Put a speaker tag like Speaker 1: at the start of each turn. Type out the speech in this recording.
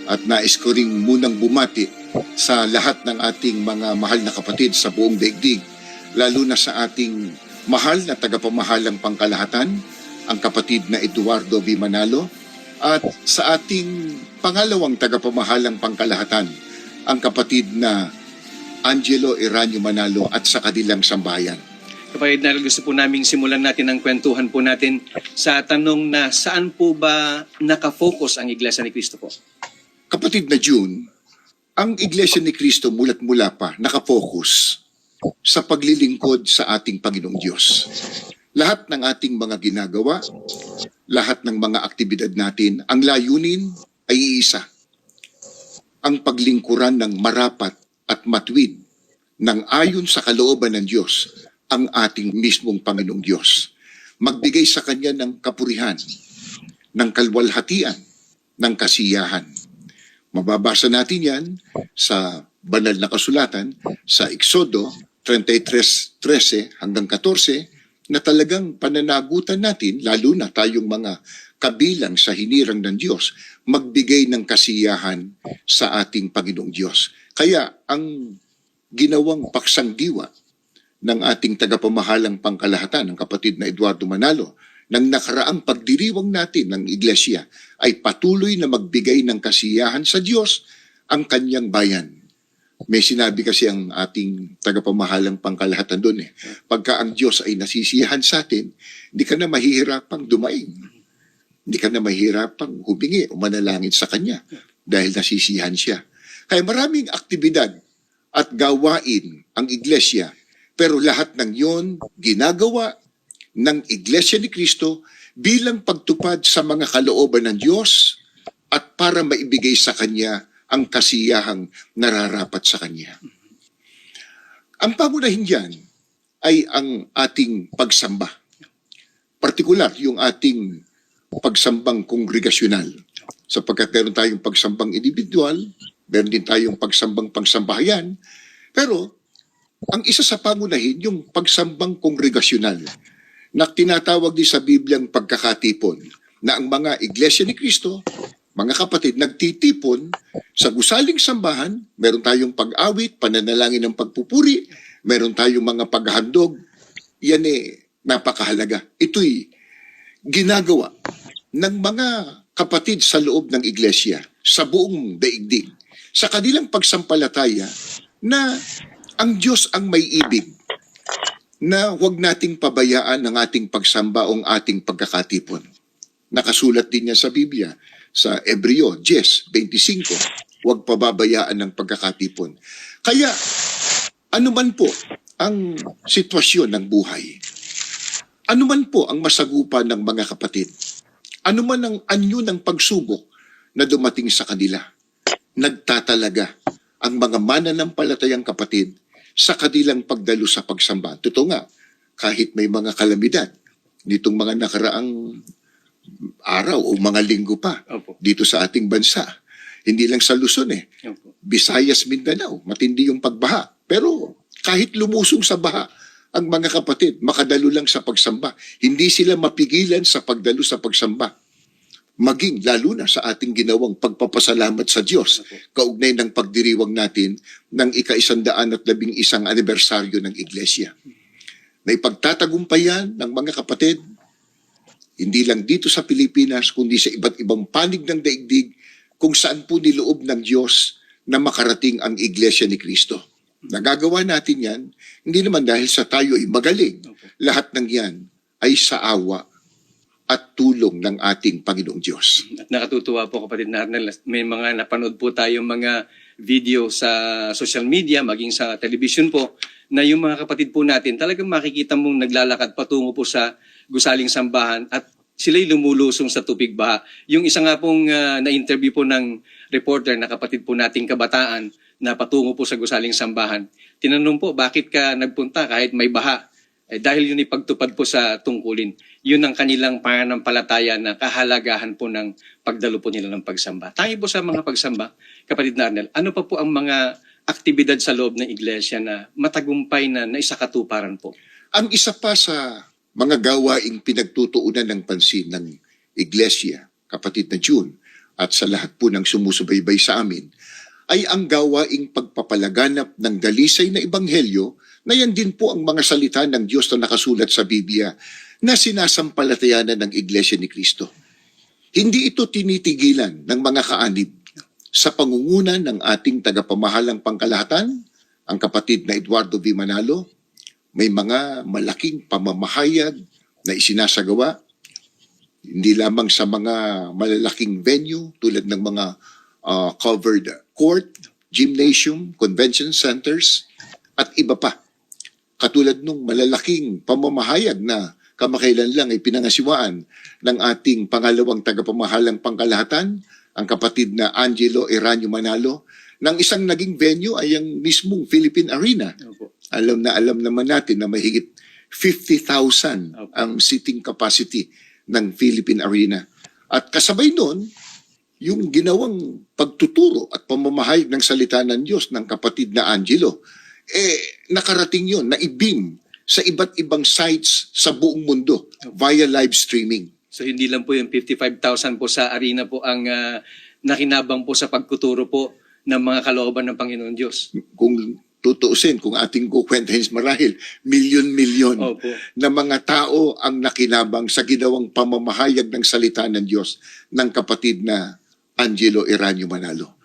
Speaker 1: At nais ko ring munang bumati sa lahat ng ating mga mahal na kapatid sa buong daigdig, lalo na sa ating mahal na tagapamahalang pangkalahatan, ang kapatid na Eduardo V. Manalo, at sa ating pangalawang tagapamahalang pangkalahatan, ang kapatid na Angelo Eranio Manalo at sa kanilang sambahayan.
Speaker 2: Kapatid na gusto po naming simulan natin ang kwentuhan po natin sa tanong na saan po ba nakafocus ang Iglesia ni Cristo po?
Speaker 1: Kapatid na June, ang Iglesia ni Cristo mula't mula pa nakafocus sa paglilingkod sa ating Panginoong Diyos. Lahat ng ating mga ginagawa, lahat ng mga aktibidad natin, ang layunin ay iisa. Ang paglingkuran ng marapat at matuwid ng ayon sa kalooban ng Diyos ang ating mismong Panginoong Diyos. Magbigay sa Kanya ng kapurihan, ng kalwalhatian, ng kasiyahan. Mababasa natin yan sa banal na kasulatan sa Exodo 33:13 hanggang 14 na talagang pananagutan natin, lalo na tayong mga kabilang sa hinirang ng Diyos, magbigay ng kasiyahan sa ating Panginoong Diyos. Kaya ang ginawang paksang diwa ng ating tagapamahalang pangkalahatan, ng kapatid na Eduardo Manalo, ng nakaraang pagdiriwang natin ng Iglesia ay patuloy na magbigay ng kasiyahan sa Diyos ang kanyang bayan. May sinabi kasi ang ating tagapamahalang pangkalahatan doon pagka ang Diyos ay nasisiyahan sa atin, hindi ka na mahihirapang dumaing. Hindi ka na mahihirapang humingi o manalangin sa Kanya dahil nasisiyahan siya. Kaya maraming aktibidad at gawain ang Iglesia, pero lahat ng yon ginagawa ng Iglesia ni Cristo bilang pagtupad sa mga kalooban ng Diyos at para maibigay sa Kanya ang kasiyahang nararapat sa Kanya. Ang pangunahin diyan ay ang ating pagsamba. Partikular, yung ating pagsambang kongregasyonal. Sapagkat meron tayong pagsambang individual, meron din tayong pagsambang pangsambahayan, pero ang isa sa pangunahin, yung pagsambang kongregasyonal, na tinatawag din sa Bibliang pagkakatipon, na ang mga Iglesia ni Cristo, mga kapatid, nagtitipon sa gusaling sambahan, meron tayong pag-awit, pananalangin ng pagpupuri, meron tayong mga paghahandog, yan napakahalaga. Ito'y ginagawa ng mga kapatid sa loob ng Iglesia, sa buong daigdig, sa kanilang pagsampalataya na ang Diyos ang may ibig, na huwag nating pabayaan ang ating pagsamba o ang ating pagkakatipon. Nakasulat din niya sa Biblia, sa Hebreo 10:25, huwag pababayaan ng pagkakatipon. Kaya, anuman po ang sitwasyon ng buhay, anuman po ang masagupan ng mga kapatid, anuman ang anyo ng pagsubok na dumating sa kanila, nagtatalaga ang mga mananampalatayang kapatid sa kanilang pagdalo sa pagsamba. Totoo nga, kahit may mga kalamidad, nitong mga nakaraang araw o mga linggo pa, dito sa ating bansa, hindi lang sa Luzon Visayas, Mindanao, matindi yung pagbaha. Pero kahit lumusong sa baha, ang mga kapatid, makadalo lang sa pagsamba. Hindi sila mapigilan sa pagdalo sa pagsamba. Maging lalo na sa ating ginawang pagpapasalamat sa Diyos, kaugnay ng pagdiriwang natin ng ika-111 anibersaryo ng Iglesia. Na ipagtatagumpayan ng mga kapatid, hindi lang dito sa Pilipinas, kundi sa iba't ibang panig ng daigdig, kung saan po niloob ng Diyos na makarating ang Iglesia ni Cristo. Nagagawa natin yan, hindi naman dahil sa tayo ay magaling. Lahat ng yan ay sa awa at tulong ng ating Panginoong Diyos.
Speaker 2: At nakatutuwa po kapatid na Arnel, may mga napanood po tayong mga video sa social media, maging sa television po, na yung mga kapatid po natin, talagang makikita mong naglalakad patungo po sa gusaling sambahan at sila'y lumulusong sa tubig baha. Yung isa nga pong na-interview po ng reporter na kapatid po nating kabataan na patungo po sa gusaling sambahan, tinanong po, bakit ka nagpunta kahit may baha? Dahil yun ipagtupad po sa tungkulin. Yun ang kanilang pananampalataya na kahalagahan po ng pagdalo po nila ng pagsamba. Tangi po sa mga pagsamba, kapatid na Arnel, ano pa po ang mga aktibidad sa loob ng iglesia na matagumpay na naisakatuparan po?
Speaker 1: Ang isa pa sa mga gawaing pinagtutuunan ng pansin ng iglesia, kapatid na June, at sa lahat po ng sumusubaybay sa amin ay ang gawaing pagpapalaganap ng dalisay na ebanghelyo na yan din po ang mga salita ng Diyos na nakasulat sa Biblia na sinasampalatayanan ng Iglesia ni Cristo. Hindi ito tinitigilan ng mga kaanib sa pangunguna ng ating tagapamahalang pangkalahatan, ang kapatid na Eduardo V. Manalo. May mga malaking pamamahayag na isinasagawa, hindi lamang sa mga malalaking venue tulad ng mga covered court, gymnasium, convention centers, at iba pa. Katulad nung malalaking pamamahayag na kamakailan lang ay pinangasiwaan ng ating pangalawang tagapamahalang pangkalahatan, ang kapatid na Angelo Eranio Manalo, ng isang naging venue ay ang mismong Philippine Arena.
Speaker 2: Opo.
Speaker 1: Alam naman natin na mahigit 50,000 ang seating capacity ng Philippine Arena. At kasabay nun, yung ginawang pagtuturo at pamamahayag ng salita ng Diyos ng kapatid na Angelo, nakarating yun, naibing sa iba't ibang sites sa buong mundo via live streaming.
Speaker 2: So hindi lang po yung 55,000 po sa arena po ang nakinabang po sa pagkuturo po ng mga kalooban ng Panginoon Diyos.
Speaker 1: Kung tutuusin, kung ating kukwentahin marahil, milyon-milyon
Speaker 2: Opo.
Speaker 1: na mga tao ang nakinabang sa ginawang pamamahayag ng salita ng Diyos ng kapatid na Angelo Eranio Manalo.